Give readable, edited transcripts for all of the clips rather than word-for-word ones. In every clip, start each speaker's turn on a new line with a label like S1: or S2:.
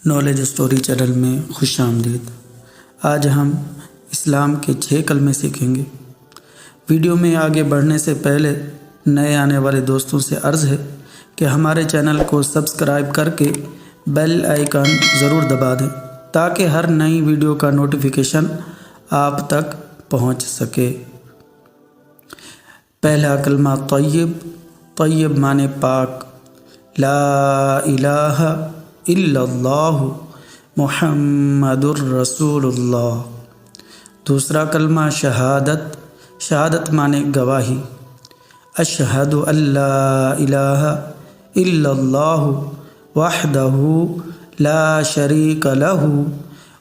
S1: Knowledge story channel میں خوش آمدید۔ آج ہم اسلام کے 6 کلمے سیکھیں گے۔ ویڈیو میں آگے بڑھنے سے پہلے نئے آنے والے دوستوں سے عرض ہے کہ ہمارے چینل کو سبسکرائب کر کے بیل آئیکن ضرور دبا دیں تاکہ ہر نئی ویڈیو کا نوٹیفیکیشن آپ تک پہنچ سکے۔ پہلا کلمہ طیب۔ طیب معنی پاک، لا الہ الا اللہ محمد الرسول اللہ۔ دوسرا کلمہ شہادت۔ شہادت معنی گواہی، اشہد ان لا الہ الا اللہ وحدہ لا شریک لہ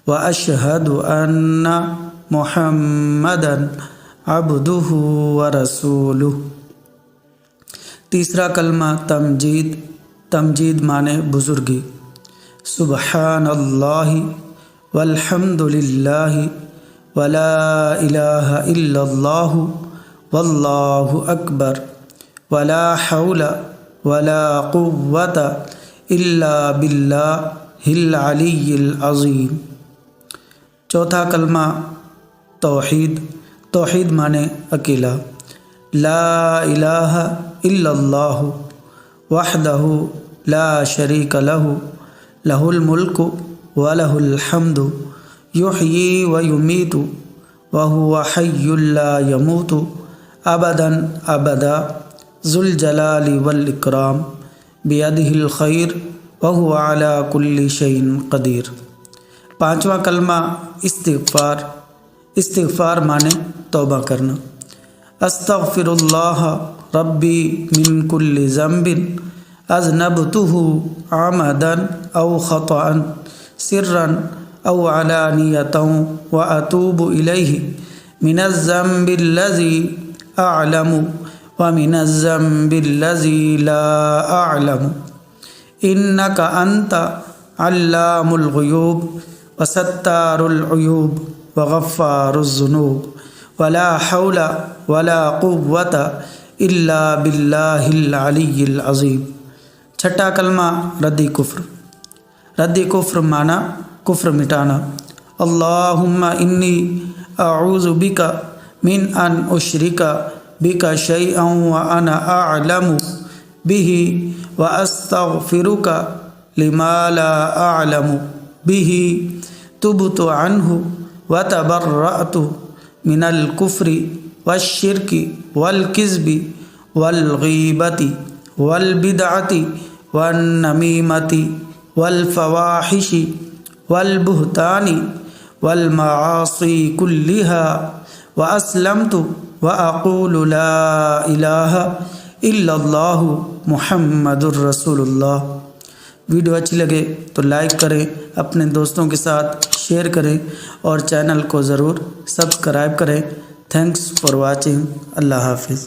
S1: واشہد ان محمدا عبدہ ورسولہ۔ تیسرا کلمہ تمجید۔ تمجید معنی بزرگی، سبحان اللہ والحمد للہ ولا الہ الا اللہ واللہ اکبر ولا حول ولا قوۃ الا باللہ العلی العظیم۔ چوتھا کلمہ توحید۔ توحید معنی اکیلا، لا الہ الا اللہ وحدہ لا شریک لہ لہ الملک ولہ الحمد یحیی ویمیت وہو حی لا یموت ابدا ابدا ذو الجلال والاکرام بیدہ الخیر وہو علی کل شیء قدیر۔ پانچواں کلمہ استغفار۔ استغفار معنی توبہ کرنا، استغفر اللہ ربی من کل ذنب اذنبتہ عمدا او خطأ سرا او علانیۃ واتوب الیہ من الذنب الذی اعلم ومن الذنب الذی لا اعلم انک انت علام الغیوب وستار العیوب وغفار الذنوب ولا حول ولا قوۃ الا باللہ العلی العظیم۔ چھٹا کلمہ رد کفر۔ رد کفر معنی کفر مٹانا، اللہم انی اعوذ بک من ان اشرک بک شیئا وانا اعلم بہ واستغفرک لما لا اعلم بہ تبت عنہ وتبرأت من الکفر والشرک والکذب والغیبۃ والبدعۃ والنمیمۃ والفواحش والبہتان والمعاصی کلها واسلمت واقول لا الہ الا اللہ محمد الرسول اللہ۔ ویڈیو اچھی لگے تو لائک کریں، اپنے دوستوں کے ساتھ شیئر کریں اور چینل کو ضرور سبسکرائب کریں۔ Thanks for watching. اللہ حافظ۔